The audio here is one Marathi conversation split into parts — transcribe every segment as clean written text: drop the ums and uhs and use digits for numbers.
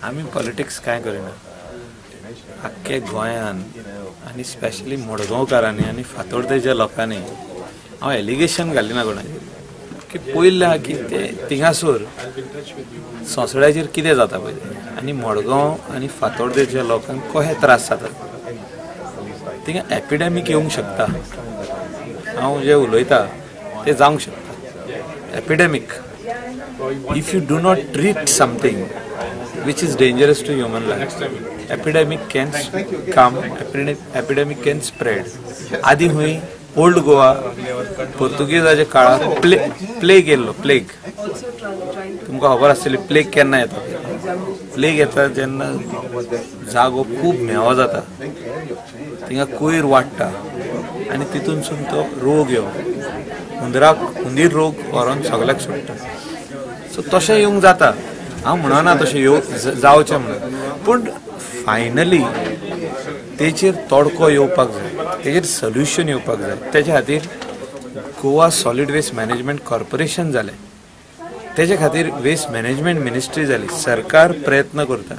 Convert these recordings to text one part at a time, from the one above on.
आमी पॉलिटिक्स काय करिना आख्खे गोंयान आनी स्पेशली मडगांवकारांनी आनी फातोर्डेच्या लोकांनी हांव एलिगेशन घालिना कोणाचेर की पयलें की ते थिंगासोर सोंसड्याचेर कितें जाता पळय आनी मडगांव आनी फातोर्डेच्या लोकांक कशे त्रास जातात थिंगा एपिडेमीक येवंक शकता। हांव जे उलयता ते जावंक शकता epidemic. If you do not treat something which is dangerous to human life, epidemic can come, epidemic can spread. आदि हुई ओल्ड गोवा पोर्तुगीजाच्या काळात प्लेग येल्लो। प्लेग तुमकां खबर आसतली प्लेग केन्ना येता। प्लेग येता जेन्ना जागो खूब म्हेवो जाता थिंगा कोयर वाडटा आनी तितूनसून तो रोग येवन हुंदीर रोग व्हरोन सगळ्याक सोडटा। सो तशें येवंक जाता। हांव म्हणना तशें जावचें म्हणून, पूण फायनली तेचेर तोडको येवपाक जाय, तेचेर सोल्युशन येवपाक जाय। तेच्या खातीर Goa solid waste management corporation जालें, तेच्या खातीर वेस्ट मॅनेजमेंट मिनिस्ट्री जाली। सरकार प्रयत्न करता।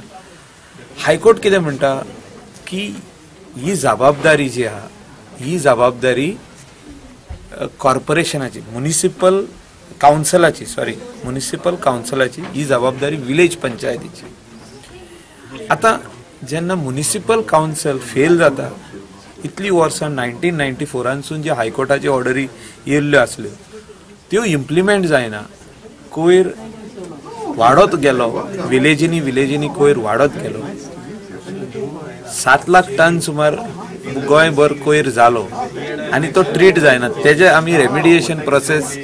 हायकोर्ट कितें म्हणटा की ही जबाबदारी जी आहा ही जबाबदारी कॉर्पोरेशनाची म्युनिसिपल काउन्सिलाची ही जबाबदारी विलेज पंचायतीची। आता जेन्ना म्युनिसिपल काउन्सिल फेल जाता इतली वर्सां 1994 जे हायकोर्टाची ऑर्डरी येयल्ल्यो आसल्यो त्यो इम्प्लिमेंट जायना। कोयर वाडत गेलो, विलेजीनी कोयर वाडत गेलो। 7 लाख टन सुमार गोंयभर कोयर जालो आनी तो ट्रीट जायना। तेजे आमी रेमिडिएशन प्रोसेस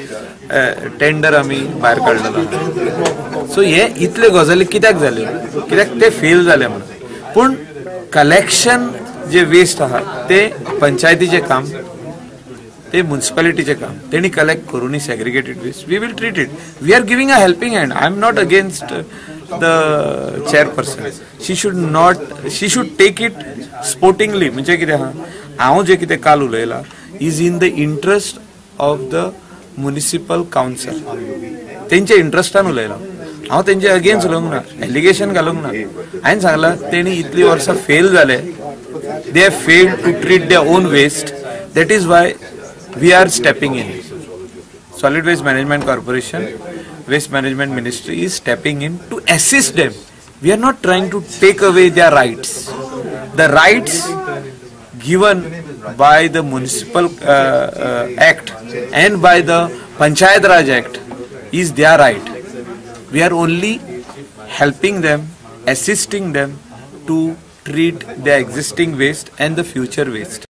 टेंडर आमी भायर काडलेलो। सो हे इतले गजाली कित्याक जाल्यो, कित्याक ते फेल जाले म्हणून। पूण कलेक्शन जे वेस्ट आहा ते पंचायतीचे काम, ते म्युनिसिपालिटीचे काम। तेणी कलेक्ट करूनी segregated waste we will treat it. We are giving a helping hand. I am not against the chairperson. She should take it sportingly. म्हणजे कितें आहा हांव जे कितें काल उलयलां is in the interest of the municipal council. तेंचे इंट्रस्टान उलयलां हांव, तेंचे अगेन्स्ट उलोवंक ना, एलिगेशन घालूंक ना। हांवें सांगलां तेणी इतली वर्सां फेल जाले, they have failed to treat their own waste. That is why we are stepping in. Solid waste management corporation, waste management ministry is stepping in to assist them. We are not trying to take away their rights. The rights given by the Municipal Act and by the Panchayat Raj Act is their right. We are only helping them, assisting them to treat their existing waste and the future waste.